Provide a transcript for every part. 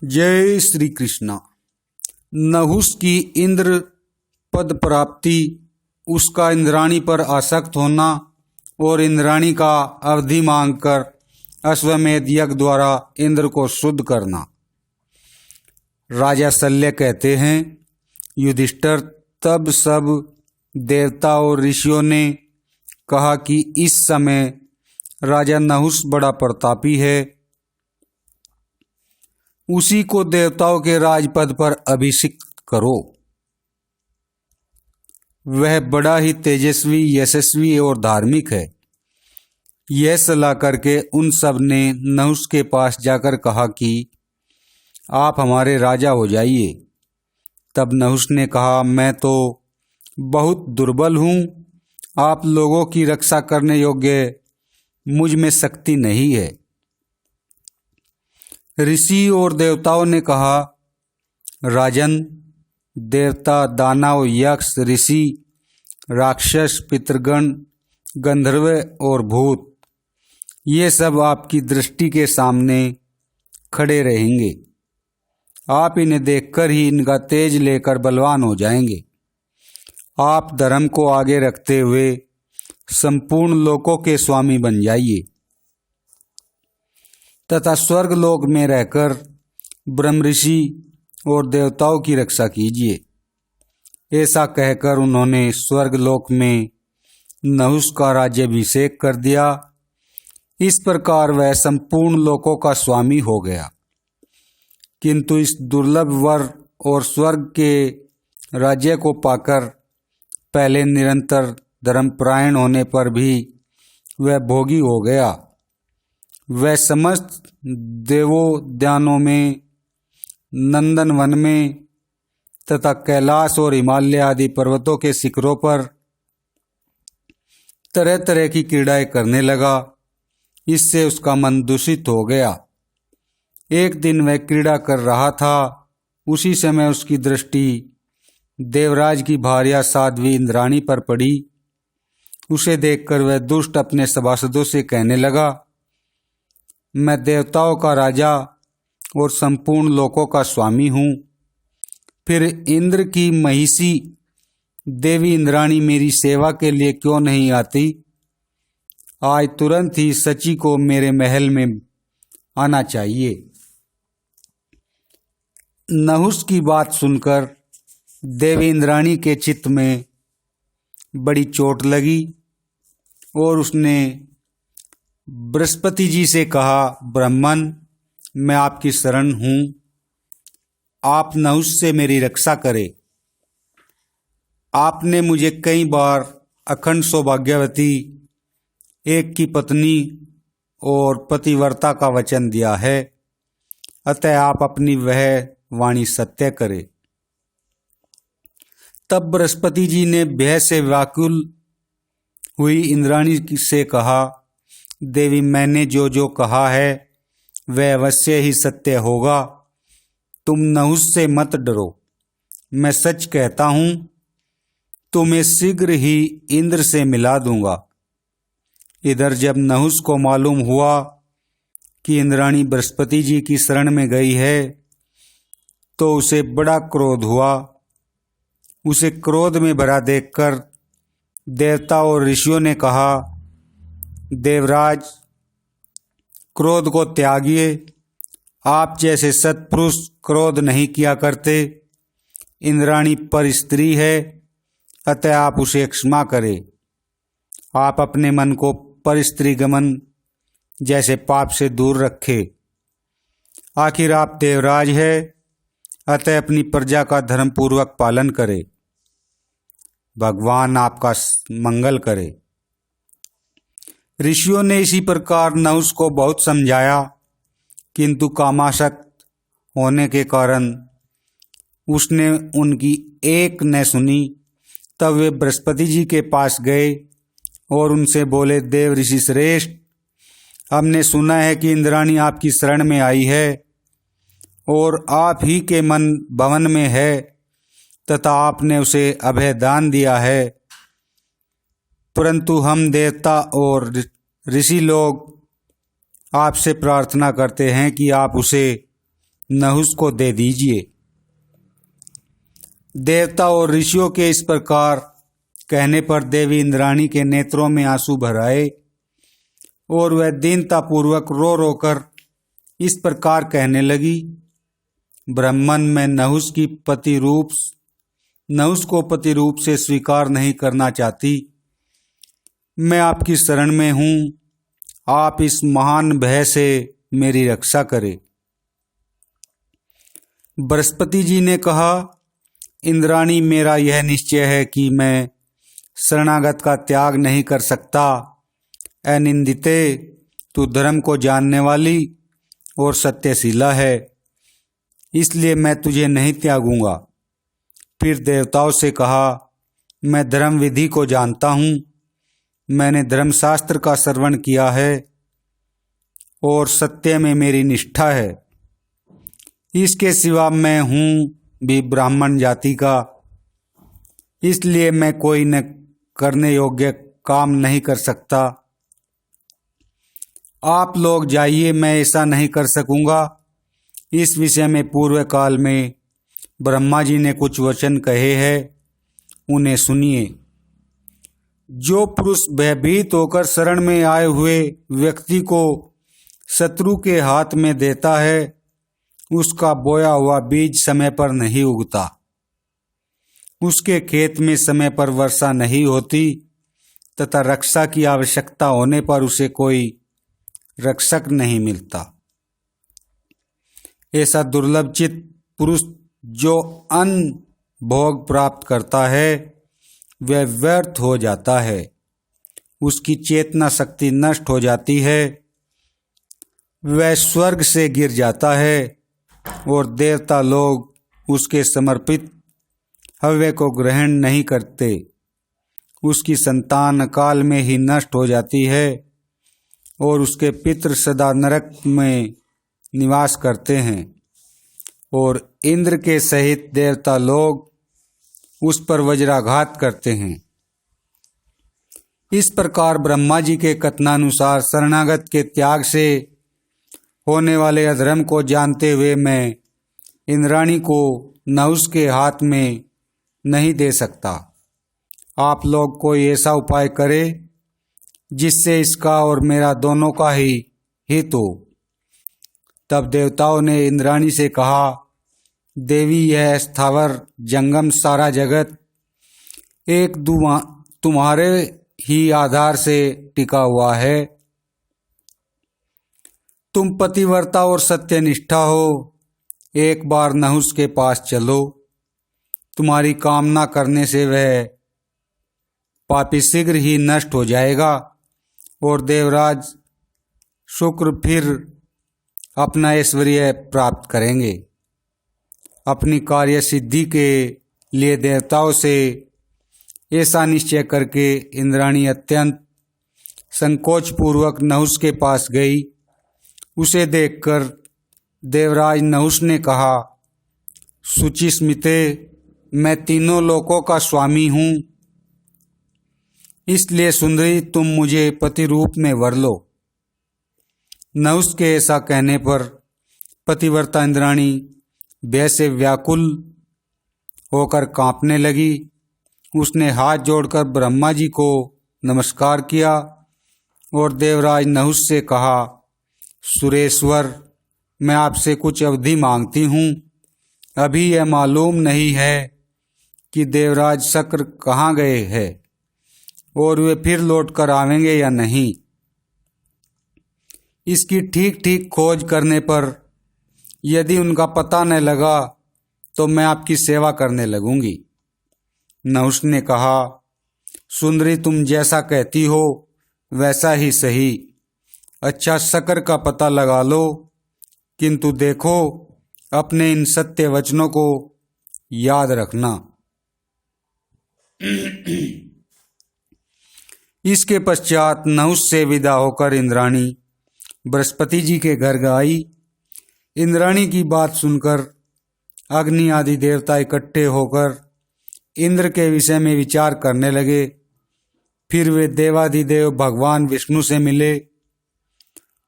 जय श्री कृष्णा। नहुस की इंद्र पद प्राप्ति, उसका इंद्राणी पर आसक्त होना और इंद्राणी का अवधि मांगकर अश्वमेध यज्ञ द्वारा इंद्र को शुद्ध करना। राजा शल्य कहते हैं, युधिष्ठिर, तब सब देवता और ऋषियों ने कहा कि इस समय राजा नहुस बड़ा प्रतापी है, उसी को देवताओं के राजपद पर अभिषिक्त करो। वह बड़ा ही तेजस्वी, यशस्वी और धार्मिक है। यह सलाह करके उन सब ने नहुस के पास जाकर कहा कि आप हमारे राजा हो जाइए। तब नहुस ने कहा, मैं तो बहुत दुर्बल हूँ, आप लोगों की रक्षा करने योग्य मुझ में शक्ति नहीं है। ऋषि और देवताओं ने कहा, राजन, देवता, दानव, यक्ष, ऋषि, राक्षस, पितृगण, गंधर्व और भूत, ये सब आपकी दृष्टि के सामने खड़े रहेंगे। आप इन्हें देखकर ही इनका तेज लेकर बलवान हो जाएंगे। आप धर्म को आगे रखते हुए संपूर्ण लोकों के स्वामी बन जाइए तथा स्वर्ग लोक में रहकर ब्रह्म ऋषि और देवताओं की रक्षा कीजिए। ऐसा कहकर उन्होंने स्वर्ग लोक में नहुस का राज्याभिषेक कर दिया। इस प्रकार वह संपूर्ण लोकों का स्वामी हो गया। किंतु इस दुर्लभ वर और स्वर्ग के राज्य को पाकर पहले निरंतर धर्मपरायण होने पर भी वह भोगी हो गया। वह समस्त देवोद्यानों में, नंदन वन में तथा कैलाश और हिमालय आदि पर्वतों के शिखरों पर तरह तरह की क्रीड़ाएं करने लगा। इससे उसका मन दूषित हो गया। एक दिन वह क्रीड़ा कर रहा था, उसी समय उसकी दृष्टि देवराज की भार्या साध्वी इंद्राणी पर पड़ी। उसे देखकर वह दुष्ट अपने सभासदों से कहने लगा, मैं देवताओं का राजा और संपूर्ण लोकों का स्वामी हूँ, फिर इंद्र की महिषी देवी इंद्राणी मेरी सेवा के लिए क्यों नहीं आती? आज तुरंत ही सची को मेरे महल में आना चाहिए। नहुस की बात सुनकर देवी इंद्राणी के चित्त में बड़ी चोट लगी और उसने बृहस्पति जी से कहा, ब्राह्मण, मैं आपकी शरण हूँ, आप नहुस से मेरी रक्षा करें। आपने मुझे कई बार अखंड सौभाग्यवती, एक की पत्नी और पतिव्रता का वचन दिया है, अतः आप अपनी वह वाणी सत्य करें। तब बृहस्पति जी ने भय से व्याकुल हुई इंद्राणी से कहा, देवी, मैंने जो जो कहा है वह अवश्य ही सत्य होगा। तुम नहुस से मत डरो, मैं सच कहता हूँ, तुम्हें शीघ्र ही इंद्र से मिला दूंगा। इधर जब नहुस को मालूम हुआ कि इंद्राणी बृहस्पति जी की शरण में गई है, तो उसे बड़ा क्रोध हुआ। उसे क्रोध में भरा देखकर देवता और ऋषियों ने कहा, देवराज, क्रोध को त्यागिए। आप जैसे सत्पुरुष क्रोध नहीं किया करते। इंद्राणी पर स्त्री है, अतः आप उसे क्षमा करें। आप अपने मन को पर स्त्री गमन जैसे पाप से दूर रखें। आखिर आप देवराज है, अतः अपनी प्रजा का धर्मपूर्वक पालन करें। भगवान आपका मंगल करे। ऋषियों ने इसी प्रकार नहुस को बहुत समझाया, किंतु कामासक्त होने के कारण उसने उनकी एक न सुनी। तब वे बृहस्पति जी के पास गए और उनसे बोले, देव ऋषि श्रेष्ठ, हमने सुना है कि इंद्राणी आपकी शरण में आई है और आप ही के मन भवन में है तथा आपने उसे अभय दान दिया है, परंतु हम देवता और ऋषि लोग आपसे प्रार्थना करते हैं कि आप उसे नहुस को दे दीजिए। देवता और ऋषियों के इस प्रकार कहने पर देवी इंद्राणी के नेत्रों में आंसू भर आए और वह दीनतापूर्वक रो रो कर इस प्रकार कहने लगी, ब्राह्मण मैं नहुस को पति रूप से स्वीकार नहीं करना चाहती। मैं आपकी शरण में हूँ, आप इस महान भय से मेरी रक्षा करें। बृहस्पति जी ने कहा, इंद्राणी मेरा यह निश्चय है कि मैं शरणागत का त्याग नहीं कर सकता। अनिंदिते, तू धर्म को जानने वाली और सत्यशीला है, इसलिए मैं तुझे नहीं त्यागूंगा। फिर देवताओं से कहा, मैं धर्म विधि को जानता हूँ, मैंने धर्मशास्त्र का श्रवण किया है और सत्य में मेरी निष्ठा है। इसके सिवा मैं हूँ भी ब्राह्मण जाति का, इसलिए मैं कोई न करने योग्य काम नहीं कर सकता। आप लोग जाइए, मैं ऐसा नहीं कर सकूंगा। इस विषय में पूर्व काल में ब्रह्मा जी ने कुछ वचन कहे हैं, उन्हें सुनिए। जो पुरुष भयभीत होकर शरण में आए हुए व्यक्ति को शत्रु के हाथ में देता है, उसका बोया हुआ बीज समय पर नहीं उगता, उसके खेत में समय पर वर्षा नहीं होती तथा रक्षा की आवश्यकता होने पर उसे कोई रक्षक नहीं मिलता। ऐसा दुर्लभ चित्त पुरुष जो अन्न भोग प्राप्त करता है वह व्यर्थ हो जाता है, उसकी चेतना शक्ति नष्ट हो जाती है, वह स्वर्ग से गिर जाता है और देवता लोग उसके समर्पित हव्य को ग्रहण नहीं करते। उसकी संतान अकाल में ही नष्ट हो जाती है और उसके पितृ सदा नरक में निवास करते हैं और इंद्र के सहित देवता लोग उस पर वज्राघात करते हैं। इस प्रकार ब्रह्मा जी के कथनानुसार शरणागत के त्याग से होने वाले अधर्म को जानते हुए मैं इंद्राणी को नहुस के हाथ में नहीं दे सकता। आप लोग कोई ऐसा उपाय करें जिससे इसका और मेरा दोनों का ही हित हो। तब देवताओं ने इंद्राणी से कहा, देवी यह स्थावर जंगम सारा जगत एक तुम्हारे ही आधार से टिका हुआ है। तुम पतिव्रता और सत्यनिष्ठा हो, एक बार नहुस के पास चलो। तुम्हारी कामना करने से वह पापी शीघ्र ही नष्ट हो जाएगा और देवराज शुक्र फिर अपना ऐश्वर्य प्राप्त करेंगे। अपनी कार्य सिद्धि के लिए देवताओं से ऐसा निश्चय करके इंद्राणी अत्यंत संकोचपूर्वक नहुस के पास गई। उसे देखकर देवराज नहुस ने कहा, शुचिस्मिते, मैं तीनों लोकों का स्वामी हूँ, इसलिए सुंदरी तुम मुझे पति रूप में वर लो। नहुस के ऐसा कहने पर पतिव्रता इंद्राणी भय से व्याकुल होकर कांपने लगी। उसने हाथ जोड़कर ब्रह्मा जी को नमस्कार किया और देवराज नहुस से कहा, सुरेश्वर, मैं आपसे कुछ अवधि मांगती हूँ। अभी यह मालूम नहीं है कि देवराज शक्र कहाँ गए हैं और वे फिर लौट कर आवेंगे या नहीं। इसकी ठीक ठीक खोज करने पर यदि उनका पता न लगा तो मैं आपकी सेवा करने लगूंगी। नहुस ने कहा, सुंदरी तुम जैसा कहती हो वैसा ही सही। अच्छा, शक्र का पता लगा लो, किंतु देखो अपने इन सत्य वचनों को याद रखना। इसके पश्चात नहुस से विदा होकर इंद्राणी बृहस्पति जी के घर गई। इंद्राणी की बात सुनकर अग्नि आदि देवता इकट्ठे होकर इंद्र के विषय में विचार करने लगे। फिर वे देवाधिदेव भगवान विष्णु से मिले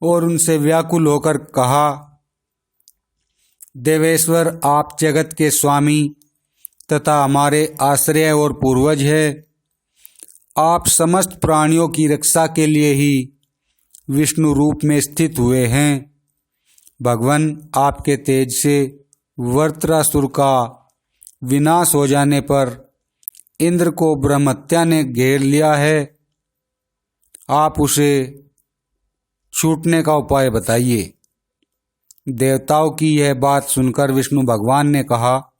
और उनसे व्याकुल होकर कहा, देवेश्वर, आप जगत के स्वामी तथा हमारे आश्रय और पूर्वज है। आप समस्त प्राणियों की रक्षा के लिए ही विष्णु रूप में स्थित हुए हैं। भगवान, आपके तेज से वृत्रासुर का विनाश हो जाने पर इंद्र को ब्रह्महत्या ने घेर लिया है। आप उसे छूटने का उपाय बताइए। देवताओं की यह बात सुनकर विष्णु भगवान ने कहा,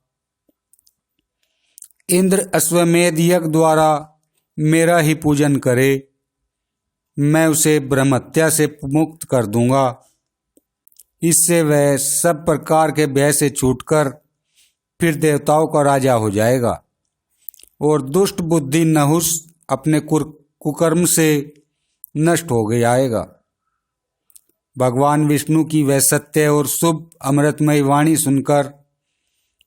इंद्र अश्वमेध यज्ञ द्वारा मेरा ही पूजन करे, मैं उसे ब्रह्महत्या से मुक्त कर दूंगा। इससे वह सब प्रकार के भय से छूटकर फिर देवताओं का राजा हो जाएगा और दुष्ट बुद्धि नहुस अपने कुकर्म से नष्ट हो जाएगा। भगवान विष्णु की वह सत्य और शुभ अमृतमयी वाणी सुनकर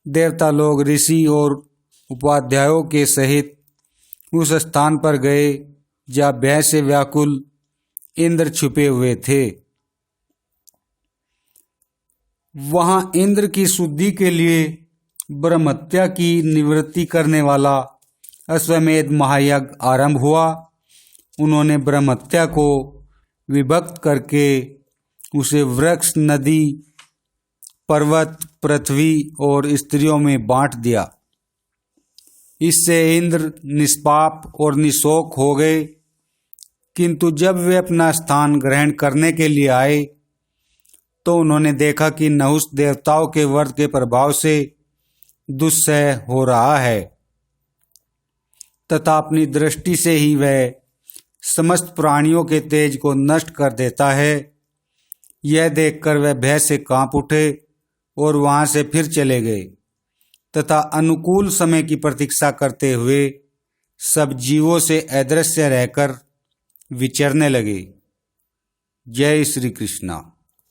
देवता लोग ऋषि और उपाध्यायों के सहित उस स्थान पर गए जहाँ भय से व्याकुल इंद्र छुपे हुए थे। वहां इंद्र की शुद्धि के लिए ब्रह्महत्या की निवृत्ति करने वाला अश्वमेध महायज्ञ आरंभ हुआ। उन्होंने ब्रह्महत्या को विभक्त करके उसे वृक्ष, नदी, पर्वत, पृथ्वी और स्त्रियों में बांट दिया। इससे इंद्र निष्पाप और निशोक हो गए। किंतु जब वे अपना स्थान ग्रहण करने के लिए आए तो उन्होंने देखा कि नहुस देवताओं के वध के प्रभाव से दुस्सह हो रहा है तथा अपनी दृष्टि से ही वह समस्त प्राणियों के तेज को नष्ट कर देता है। यह देखकर वह भय से कांप उठे और वहां से फिर चले गए तथा अनुकूल समय की प्रतीक्षा करते हुए सब जीवों से अदृश्य रहकर विचरने लगे। जय श्री कृष्णा।